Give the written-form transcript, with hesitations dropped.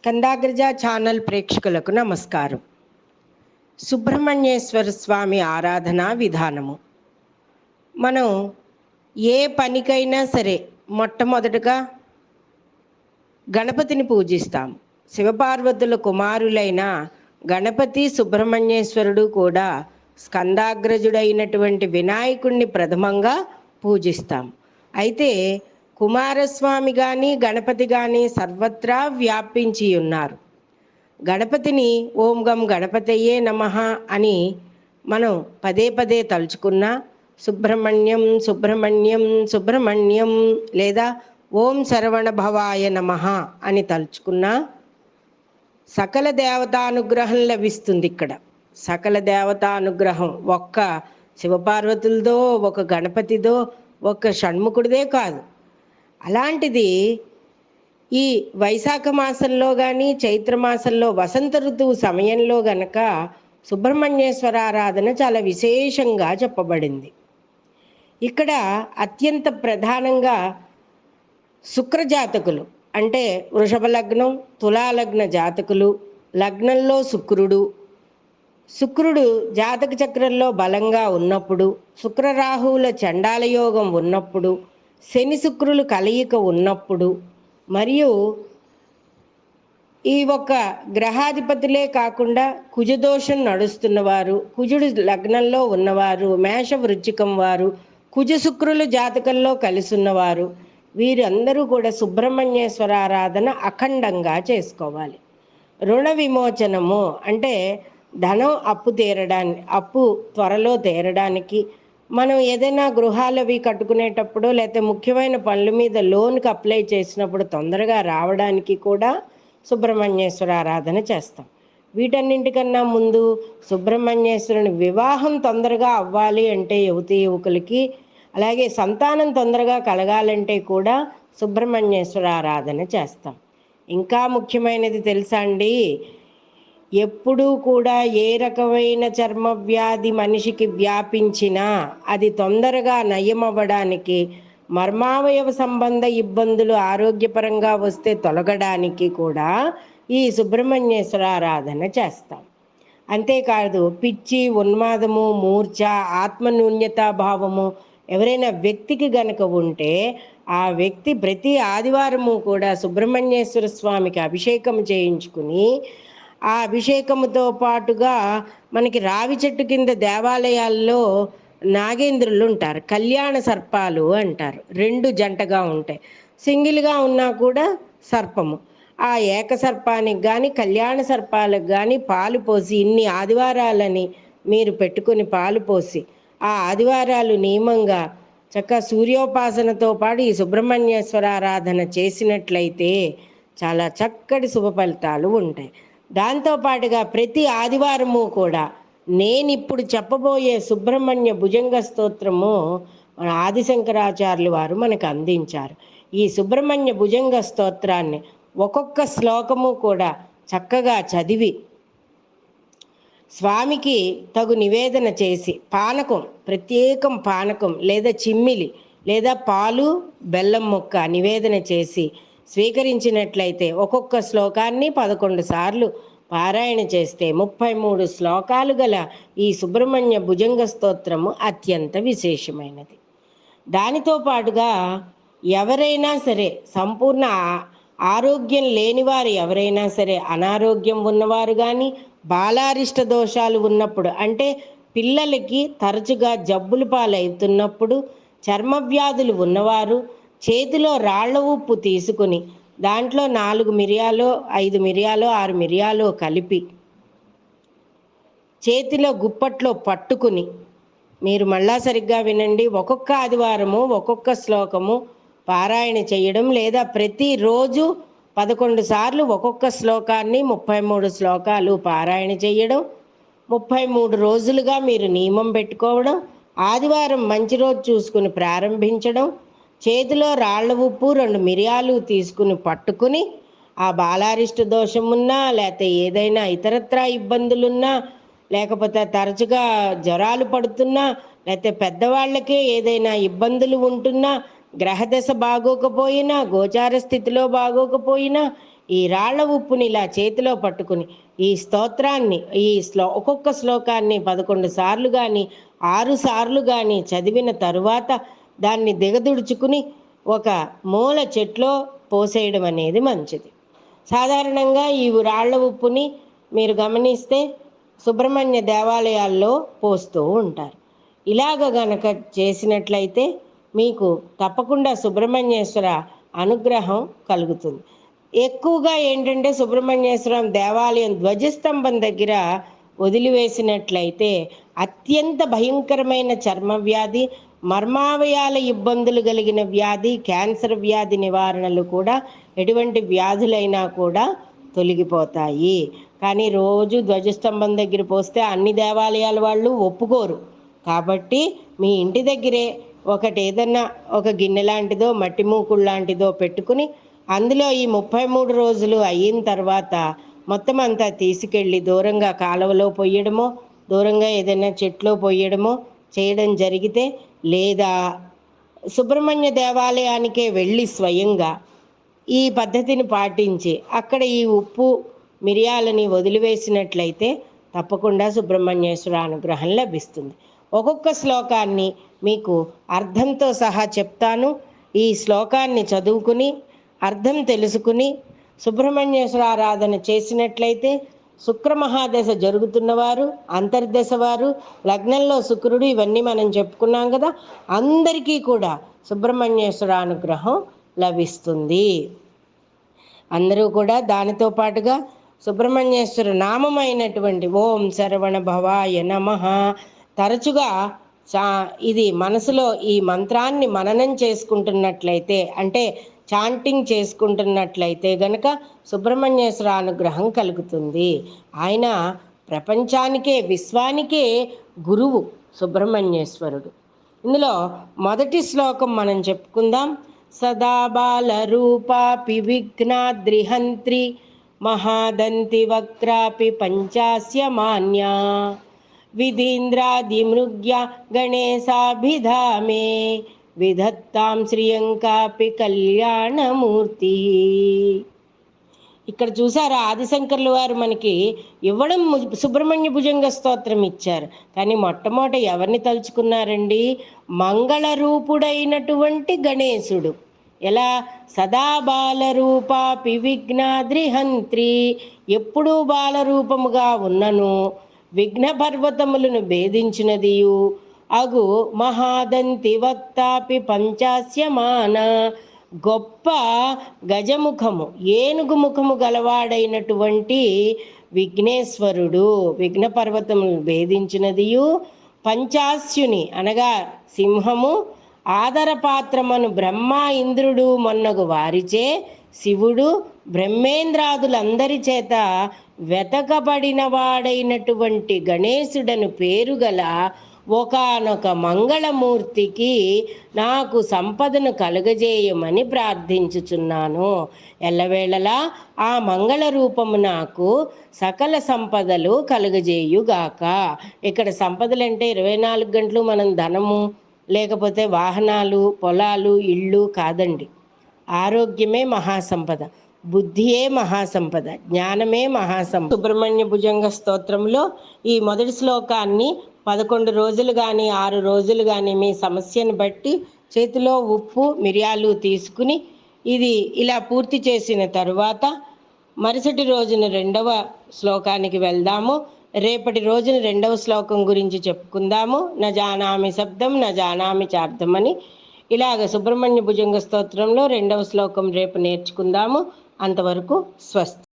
స్కందాగ్రజ channel ప్రేక్షకులకు నమస్కారం. సుబ్రహ్మణ్యేశ్వర స్వామి ఆరాధనా విధానము. మనం ఏ పనికైనా సరే మొట్టమొదటగా గణపతిని పూజిస్తాం. శివపార్వతుల కుమారులైన గణపతి సుబ్రహ్మణ్యేశ్వరుడు కూడా స్కందాగ్రజుడైనటువంటి వినాయకుణ్ణి ప్రథమంగా పూజిస్తాం. అయితే కుమారస్వామి కానీ గణపతి కానీ సర్వత్రా వ్యాపించి ఉన్నారు. గణపతిని ఓం గం గణపతయే నమః అని మనం పదే పదే తలుచుకున్నా, సుబ్రహ్మణ్యం సుబ్రహ్మణ్యం సుబ్రహ్మణ్యం లేదా ఓం శరవణ భవాయ నమః అని తలుచుకున్నా సకల దేవతానుగ్రహం లభిస్తుంది. ఇక్కడ సకల దేవతానుగ్రహం ఒక్క శివపార్వతులదో, ఒక గణపతిదో, ఒక షణ్ముఖుడిదే కాదు. అలాంటిది ఈ వైశాఖ మాసంలో కానీ చైత్రమాసంలో వసంత ఋతువు సమయంలో గనక సుబ్రహ్మణ్యేశ్వర ఆరాధన చాలా విశేషంగా చెప్పబడింది. ఇక్కడ అత్యంత ప్రధానంగా శుక్రజాతకులు అంటే వృషభ లగ్నం, తులాలగ్న జాతకులు, లగ్నంలో శుక్రుడు జాతక చక్రంలో బలంగా ఉన్నప్పుడు, శుక్రరాహువుల చండాల యోగం ఉన్నప్పుడు, శని శుక్రులు కలయిక ఉన్నప్పుడు, మరియు ఈ ఒక్క గ్రహాధిపతులే కాకుండా కుజదోషం నడుస్తున్నవారు, కుజుడు లగ్నంలో ఉన్నవారు, మేష వృశ్చికం వారు, కుజ శుక్రులు జాతకంలో కలిసి ఉన్నవారు, వీరందరూ కూడా సుబ్రహ్మణ్యేశ్వర ఆరాధన అఖండంగా చేసుకోవాలి. రుణ విమోచనము అంటే ధనం అప్పు త్వరలో తీరడానికి, మనం ఏదైనా గృహాలవి కట్టుకునేటప్పుడు లేకపోతే ముఖ్యమైన పనుల మీద లోన్కి అప్లై చేసినప్పుడు తొందరగా రావడానికి కూడా సుబ్రహ్మణ్యేశ్వర ఆరాధన చేస్తాం. వీటన్నింటికన్నా ముందు సుబ్రహ్మణ్యేశ్వరుని వివాహం తొందరగా అవ్వాలి అంటే యువకులకి, అలాగే సంతానం తొందరగా కలగాలంటే కూడా సుబ్రహ్మణ్యేశ్వర ఆరాధన చేస్తాం. ఇంకా ముఖ్యమైనది తెలుసా అండి, ఎప్పుడూ కూడా ఏ రకమైన చర్మ వ్యాధి మనిషికి వ్యాపించినా అది తొందరగా నయమవ్వడానికి, మర్మావయవ సంబంధ ఇబ్బందులు ఆరోగ్యపరంగా వస్తే తొలగడానికి కూడా ఈ సుబ్రహ్మణ్యేశ్వర ఆరాధన చేస్తాం. అంతేకాదు పిచ్చి, ఉన్మాదము, మూర్ఛ, ఆత్మన్యూన్యతాభావము ఎవరైనా వ్యక్తికి గనక ఉంటే ఆ వ్యక్తి ప్రతి ఆదివారము కూడా సుబ్రహ్మణ్యేశ్వర స్వామికి అభిషేకం చేయించుకుని, ఆ అభిషేకముతో పాటుగా మనకి రావి చెట్టు కింద దేవాలయాల్లో నాగేంద్రులు ఉంటారు, కళ్యాణ సర్పాలు అంటారు. రెండు జంటగా ఉంటాయి, సింగిల్గా ఉన్నా కూడా సర్పము. ఆ ఏక సర్పానికి కానీ కళ్యాణ సర్పాలకు కానీ పాలు పోసి, ఇన్ని ఆదివారాలని మీరు పెట్టుకుని పాలు పోసి ఆ ఆదివారాలు నియమంగా చక్కగా సూర్యోపాసనతో పాటు ఈ సుబ్రహ్మణ్యేశ్వర ఆరాధన చేసినట్లయితే చాలా చక్కటి శుభ ఫలితాలు ఉంటాయి. దాంతోపాటుగా ప్రతి ఆదివారము కూడా నేను ఇప్పుడు చెప్పబోయే సుబ్రహ్మణ్య భుజంగ స్తోత్రము మన ఆదిశంకరాచార్యులు వారు మనకు అందించారు. ఈ సుబ్రహ్మణ్య భుజంగ స్తోత్రాన్ని ఒక్కొక్క శ్లోకము కూడా చక్కగా చదివి స్వామికి తగు నివేదన చేసి పానకం, ప్రత్యేకం పానకం లేదా చిమ్మిలి లేదా పాలు బెల్లం ముక్క నివేదన చేసి స్వీకరించినట్లయితే ఒక్కొక్క శ్లోకాన్ని 11 సార్లు పారాయణ చేస్తే 33 శ్లోకాలు గల ఈ సుబ్రహ్మణ్య భుజంగ స్తోత్రము అత్యంత విశేషమైనది. దానితో పాటుగా ఎవరైనా సరే సంపూర్ణ ఆరోగ్యం లేనివారు ఎవరైనా సరే, అనారోగ్యం ఉన్నవారు కానీ, బాలారిష్ట దోషాలు ఉన్నప్పుడు అంటే పిల్లలకి తరచుగా జబ్బులు పాలవుతున్నప్పుడు, చర్మ వ్యాధులు ఉన్నవారు చేతిలో రాళ్ల ఉప్పు తీసుకుని దాంట్లో 4 మిరియాలు, 5 మిరియాలు, 6 మిరియాలు కలిపి చేతిలో గుప్పట్లో పట్టుకుని, మీరు మళ్ళా సరిగ్గా వినండి, ఒక్కొక్క ఆదివారము ఒక్కొక్క శ్లోకము పారాయణ చేయడం లేదా ప్రతిరోజు 11 సార్లు ఒక్కొక్క శ్లోకాన్ని 33 శ్లోకాలు పారాయణ చేయడం, 33 రోజులుగా మీరు నియమం పెట్టుకోవడం, ఆదివారం మంచి రోజు చూసుకుని ప్రారంభించడం, చేతిలో రాళ్ల ఉప్పు 2 మిరియాలు తీసుకుని పట్టుకుని ఆ బాలారిష్ట దోషం ఉన్నా లేకపోతే ఏదైనా ఇతరత్రా ఇబ్బందులున్నా, లేకపోతే తరచుగా జ్వరాలు పడుతున్నా, లేకపోతే పెద్దవాళ్ళకే ఏదైనా ఇబ్బందులు ఉంటున్నా, గ్రహదశ బాగోకపోయినా, గోచార స్థితిలో బాగోకపోయినా, ఈ రాళ్ల ఉప్పుని ఇలా చేతిలో పట్టుకుని ఈ స్తోత్రాన్ని ఒక్కొక్క శ్లోకాన్ని 11 సార్లు కానీ 6 సార్లు కానీ చదివిన తరువాత దాన్ని దిగదుడుచుకుని ఒక మూల చెట్లో పోసేయడం అనేది మంచిది. సాధారణంగా ఈ రాళ్ల ఉప్పుని మీరు గమనిస్తే సుబ్రహ్మణ్య దేవాలయాల్లో పోస్తూ ఉంటారు. ఇలాగ గనక చేసినట్లయితే మీకు తప్పకుండా సుబ్రహ్మణ్యేశ్వర అనుగ్రహం కలుగుతుంది. ఎక్కువగా ఏంటంటే సుబ్రహ్మణ్యేశ్వరం దేవాలయం ధ్వజస్తంభం దగ్గర వదిలివేసినట్లయితే అత్యంత భయంకరమైన చర్మ వ్యాధి, మర్మావయాల ఇబ్బందులు కలిగిన వ్యాధి, క్యాన్సర్ వ్యాధి నివారణలు కూడా ఎటువంటి వ్యాధులైనా కూడా తొలగిపోతాయి. కానీ రోజు ధ్వజస్తంభం దగ్గర పోస్తే అన్ని దేవాలయాల వాళ్ళు ఒప్పుకోరు. కాబట్టి మీ ఇంటి దగ్గరే ఒకటి ఏదన్నా ఒక గిన్నె లాంటిదో మట్టి మూకుడు లాంటిదో పెట్టుకుని అందులో ఈ 33 రోజులు అయిన తర్వాత మొత్తం అంతా తీసుకెళ్ళి దూరంగా కాలువలో పొయ్యడమో దూరంగా ఏదైనా చెట్లో పొయ్యడమో చేయడం జరిగితే, లేదా సుబ్రహ్మణ్య దేవాలయానికే వెళ్ళి స్వయంగా ఈ పద్ధతిని పాటించి అక్కడ ఈ ఉప్పు మిరియాలని వదిలివేసినట్లయితే తప్పకుండా సుబ్రహ్మణ్యేశ్వర అనుగ్రహం లభిస్తుంది. ఒక్కొక్క శ్లోకాన్ని మీకు అర్థంతో సహా చెప్తాను. ఈ శ్లోకాన్ని చదువుకుని అర్థం తెలుసుకుని సుబ్రహ్మణ్యేశ్వర ఆరాధన చేసినట్లయితే శుక్రమహాదశ జరుగుతున్నవారు, అంతర్దశ వారు, లగ్నంలో శుక్రుడు, ఇవన్నీ మనం చెప్పుకున్నాం కదా, అందరికీ కూడా సుబ్రహ్మణ్యేశ్వర అనుగ్రహం లభిస్తుంది. అందరూ కూడా దానితో పాటుగా సుబ్రహ్మణ్యేశ్వర నామమైనటువంటి ఓం శరవణ భవాయ నమః తరచుగా ఇది మనసులో ఈ మంత్రాన్ని మననం చేసుకుంటున్నట్లయితే, అంటే చాంటింగ్ చేసుకుంటున్నట్లయితే గనక సుబ్రహ్మణ్యేశ్వర అనుగ్రహం కలుగుతుంది. ఆయన ప్రపంచానికే విశ్వానికే గురువు సుబ్రహ్మణ్యేశ్వరుడు. ఇందులో మొదటి శ్లోకం మనం చెప్పుకుందాం. సదా బాల రూపాపి విఘ్నాద్రిహంత్రి మహాదంతి వక్రాపి పంచాస్య మాన్యా విధీంద్రాదిమృగ్య గణేశాభిధామే విధత్తాం శ్రియంకాపి కళ్యాణమూర్తి. ఇక్కడ చూసారా, ఆదిశంకర్లు వారు మనకి ఇవ్వడం సుబ్రహ్మణ్య భుజంగ స్తోత్రం ఇచ్చారు. కానీ మొట్టమొదట ఎవరిని తలుచుకున్నారండి? మంగళ రూపుడైనటువంటి గణేశుడు. ఎలా? సదా బాలరూపాపి విఘ్నాద్రిహంత్రి, ఎప్పుడూ బాలరూపముగా ఉన్నను విఘ్న పర్వతములను భేదించినదియు అగు మహాదంతి వక్తాపి పంచాస్యమాన, గొప్ప గజముఖము ఏనుగు ముఖము గలవాడైనటువంటి విఘ్నేశ్వరుడు, విఘ్న పర్వతములను భేదించినదియు పంచాస్యుని అనగా సింహము, ఆదరపాత్రమను బ్రహ్మ ఇంద్రుడు మొన్నగు వారిచే శివుడు బ్రహ్మేంద్రాదులందరి చేత వెతకబడిన వాడైనటువంటి గణేశుడను పేరుగల ఒకానొక మంగళమూర్తికి నాకు సంపదను కలుగజేయమని ప్రార్థించుచున్నాను. ఎల్లవేళలా ఆ మంగళ రూపము నాకు సకల సంపదలు కలుగజేయుగాక. ఇక్కడ సంపదలంటే 24 గంటలు మనం ధనము లేకపోతే వాహనాలు, పొలాలు, ఇళ్ళు కాదండి. ఆరోగ్యమే మహాసంపద, బుద్ధియే మహాసంపద, జ్ఞానమే మహాసంపద. సుబ్రహ్మణ్య భుజంగ స్తోత్రంలో ఈ మొదటి శ్లోకాన్ని 11 రోజులు కానీ 6 రోజులు కానీ మీ సమస్యను బట్టి చేతిలో ఉప్పు మిరియాలు తీసుకుని ఇది ఇలా పూర్తి చేసిన తరువాత మరుసటి రోజున 2వ శ్లోకానికి వెళ్దాము. రేపటి రోజున 2వ శ్లోకం గురించి చెప్పుకుందాము. న జానామి శబ్దం న జానామి చార్థం అని. ఇలాగ సుబ్రహ్మణ్య భుజంగ స్తోత్రంలో 2వ శ్లోకం రేపు నేర్చుకుందాము. అంతవరకు స్వస్తి.